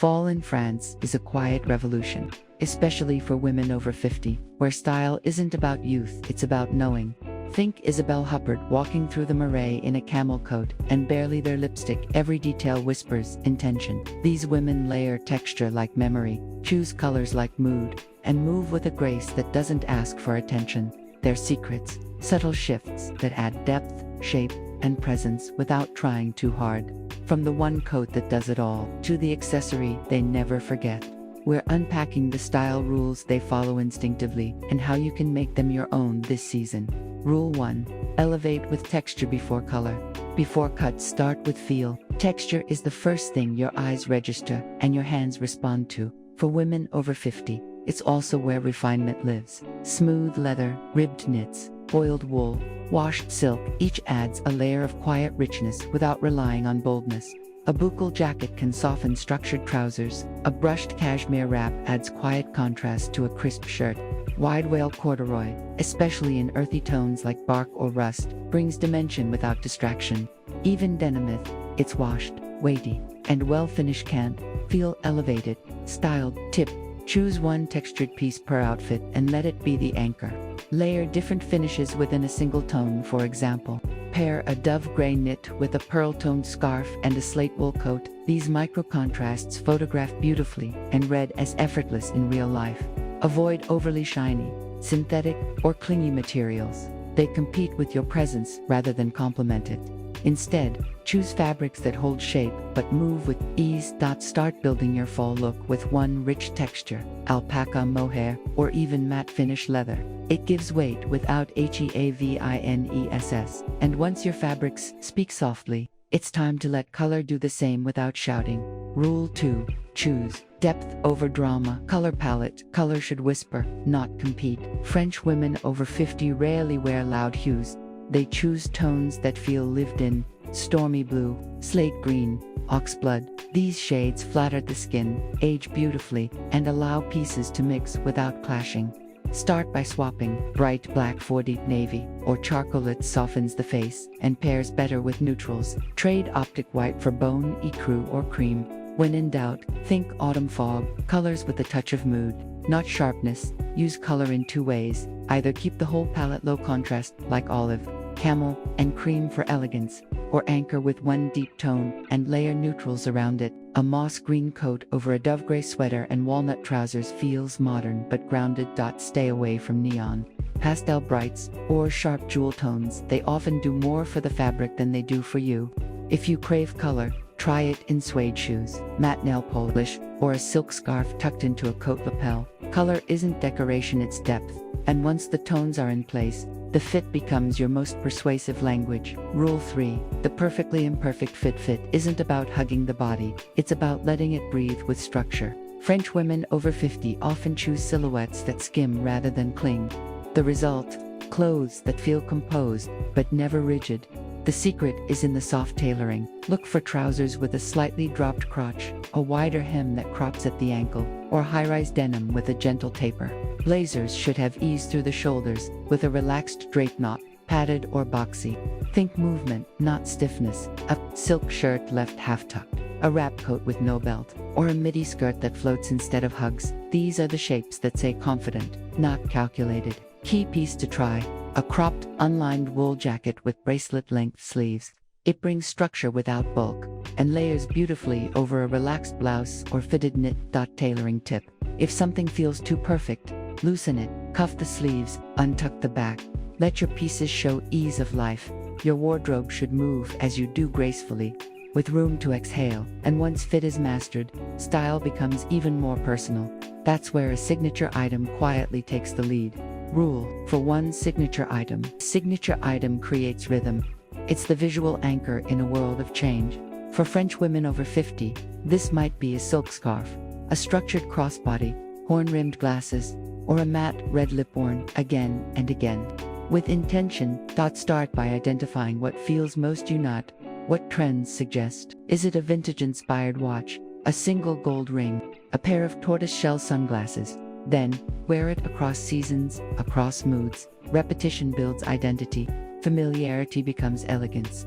Fall in France is a quiet revolution, especially for women over 50, where style isn't about youth, it's about knowing. Think Isabel Huppert walking through the Marais in a camel coat, and barely their lipstick, every detail whispers intention. These women layer texture like memory, choose colors like mood, and move with a grace that doesn't ask for attention. Their secrets, subtle shifts that add depth, shape, and presence without trying too hard. From the one coat that does it all, to the accessory they never forget. We're unpacking the style rules they follow instinctively and how you can make them your own this season. Rule 1. Elevate with texture before color. Before cuts, start with feel. Texture is the first thing your eyes register and your hands respond to. For women over 50, it's also where refinement lives. Smooth leather, ribbed knits, boiled wool, washed silk, each adds a layer of quiet richness without relying on boldness. A buckle jacket can soften structured trousers. A brushed cashmere wrap adds quiet contrast to a crisp shirt. Wide wale corduroy, especially in earthy tones like bark or rust, brings dimension without distraction. Even denim, it's washed, weighty, and well-finished, can't feel elevated, styled. Tip: choose one textured piece per outfit and let it be the anchor. Layer different finishes within a single tone. For example, pair a dove gray knit with a pearl-toned scarf and a slate wool coat. These micro-contrasts photograph beautifully and read as effortless in real life. Avoid overly shiny, synthetic, or clingy materials. They compete with your presence rather than complement it. Instead, choose fabrics that hold shape but move with ease. Start building your fall look with one rich texture, alpaca, mohair, or even matte finish leather. It gives weight without heaviness. And once your fabrics speak softly, it's time to let color do the same without shouting. Rule 2. Choose depth over drama. Color palette. Color should whisper, not compete. French women over 50 rarely wear loud hues. They choose tones that feel lived in: stormy blue, slate green, oxblood. These shades flatter the skin, age beautifully, and allow pieces to mix without clashing. Start by swapping bright black for deep navy, or charcoal. Softens the face and pairs better with neutrals. Trade optic white for bone, ecru, or cream. When in doubt, think autumn fog. Colors with a touch of mood, not sharpness. Use color in two ways. Either keep the whole palette low contrast, like olive, camel, and cream for elegance, or anchor with one deep tone and layer neutrals around it. A moss green coat over a dove gray sweater and walnut trousers feels modern but grounded. Stay away from neon, pastel brights, or sharp jewel tones. They often do more for the fabric than they do for you. If you crave color, try it in suede shoes, matte nail polish, or a silk scarf tucked into a coat lapel. Color isn't decoration, it's depth. And once the tones are in place, the fit becomes your most persuasive language. Rule 3. The perfectly imperfect fit isn't about hugging the body, it's about letting it breathe with structure. French women over 50 often choose silhouettes that skim rather than cling. The result? Clothes that feel composed, but never rigid. The secret is in the soft tailoring. Look for trousers with a slightly dropped crotch, a wider hem that crops at the ankle, or high-rise denim with a gentle taper. Blazers should have ease through the shoulders, with a relaxed drape knot, padded or boxy. Think movement, not stiffness. A silk shirt left half-tucked, a wrap coat with no belt, or a midi skirt that floats instead of hugs. These are the shapes that say confident, not calculated. Key piece to try: a cropped, unlined wool jacket with bracelet-length sleeves. It brings structure without bulk, and layers beautifully over a relaxed blouse or fitted knit. Tailoring tip: if something feels too perfect, loosen it, cuff the sleeves, untuck the back. Let your pieces show ease of life. Your wardrobe should move as you do, gracefully, with room to exhale. And once fit is mastered, style becomes even more personal. That's where a signature item quietly takes the lead. Rule: for one signature item. Signature item creates rhythm. It's the visual anchor in a world of change. For French women over 50, this might be a silk scarf, a structured crossbody, horn-rimmed glasses, or a matte red lip worn again and again. With intention. Start by identifying what feels most you, not what trends suggest. Is it a vintage-inspired watch, a single gold ring, a pair of tortoise-shell sunglasses? Then, wear it across seasons, across moods. Repetition builds identity. Familiarity becomes elegance.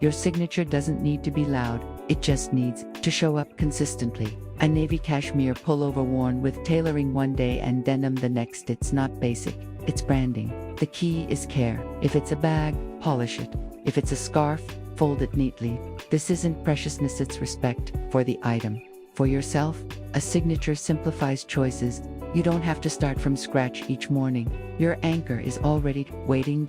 Your signature doesn't need to be loud, It just needs to show up consistently. A navy cashmere pullover worn with tailoring one day and denim the next. It's not basic, it's branding. The key is care. If it's a bag, polish it. If it's a scarf, fold it neatly. This isn't preciousness, it's respect for the item. For yourself, a signature simplifies choices. You don't have to start from scratch each morning. Your anchor is already waiting.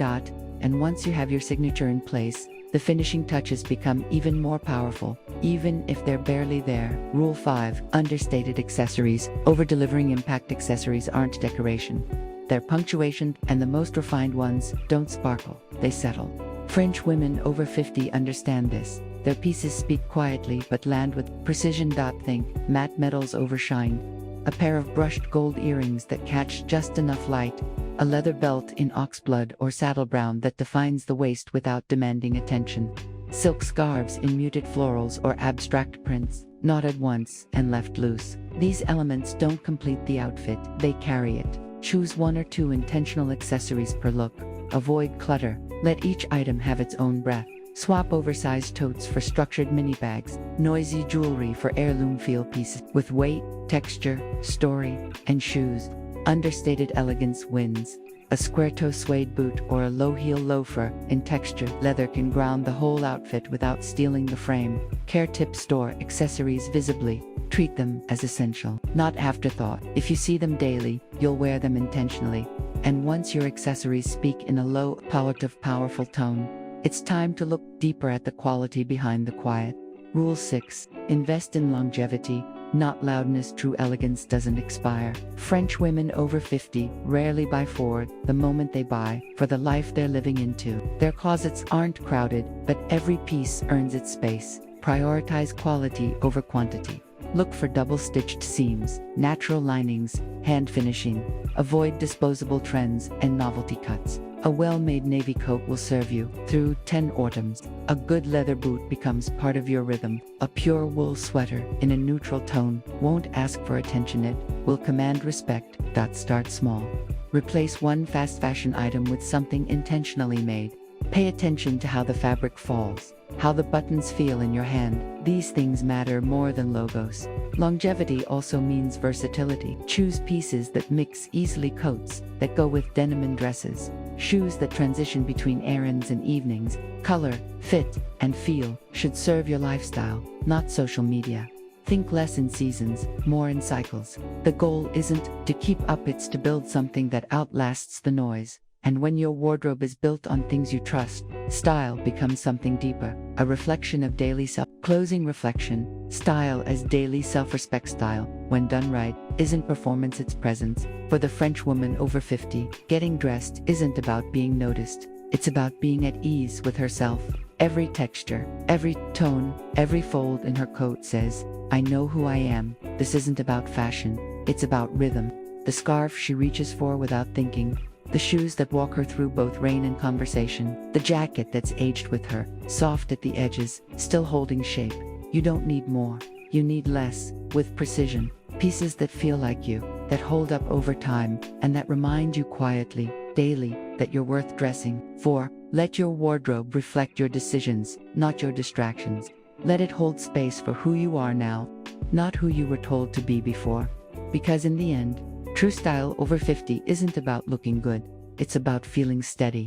And once you have your signature in place, the finishing touches become even more powerful, even if they're barely there. Rule 5. Understated accessories. Over-delivering impact accessories aren't decoration. They're punctuation, and the most refined ones don't sparkle, they settle. French women over 50 understand this. Their pieces speak quietly but land with precision. Think matte metals overshine, a pair of brushed gold earrings that catch just enough light, a leather belt in oxblood or saddle brown that defines the waist without demanding attention, silk scarves in muted florals or abstract prints, knotted once and left loose. These elements don't complete the outfit, they carry it. Choose 1 or 2 intentional accessories per look. Avoid clutter. Let each item have its own breath. Swap oversized totes for structured mini bags, noisy jewelry for heirloom feel pieces with weight, texture, story, and shoes. Understated elegance wins. A square-toe suede boot or a low-heel loafer in texture leather can ground the whole outfit without stealing the frame. Care tip: store accessories visibly. Treat them as essential, not afterthought. If you see them daily, you'll wear them intentionally. And once your accessories speak in a low, powerful tone, it's time to look deeper at the quality behind the quiet. Rule 6. Invest in longevity, not loudness. True elegance doesn't expire. French women over 50 rarely buy for the moment, they buy for the life they're living into. Their closets aren't crowded, but every piece earns its space. Prioritize quality over quantity. Look for double-stitched seams, natural linings, hand finishing. Avoid disposable trends and novelty cuts. A well-made navy coat will serve you through 10 autumns. A good leather boot becomes part of your rhythm. A pure wool sweater in a neutral tone won't ask for attention, it will command respect. Start small. Replace one fast fashion item with something intentionally made. Pay attention to how the fabric falls, how the buttons feel in your hand. These things matter more than logos. Longevity also means versatility. Choose pieces that mix easily, coats that go with denim and dresses, shoes that transition between errands and evenings. Color, fit, and feel should serve your lifestyle, not social media. Think less in seasons, more in cycles. The goal isn't to keep up, it's to build something that outlasts the noise. And when your wardrobe is built on things you trust, style becomes something deeper, a reflection of daily self. Closing reflection: style as daily self-respect. Style, when done right, isn't performance, it's presence. For the French woman over 50, getting dressed isn't about being noticed, it's about being at ease with herself. Every texture, every tone, every fold in her coat says, I know who I am. This isn't about fashion, it's about rhythm. The scarf she reaches for without thinking, the shoes that walk her through both rain and conversation, the jacket that's aged with her, soft at the edges, still holding shape. You don't need more, you need less, with precision. Pieces that feel like you, that hold up over time, and that remind you quietly, daily, that you're worth dressing for. Let your wardrobe reflect your decisions, not your distractions. Let it hold space for who you are now, not who you were told to be before. Because in the end, true style over 50 isn't about looking good, it's about feeling steady.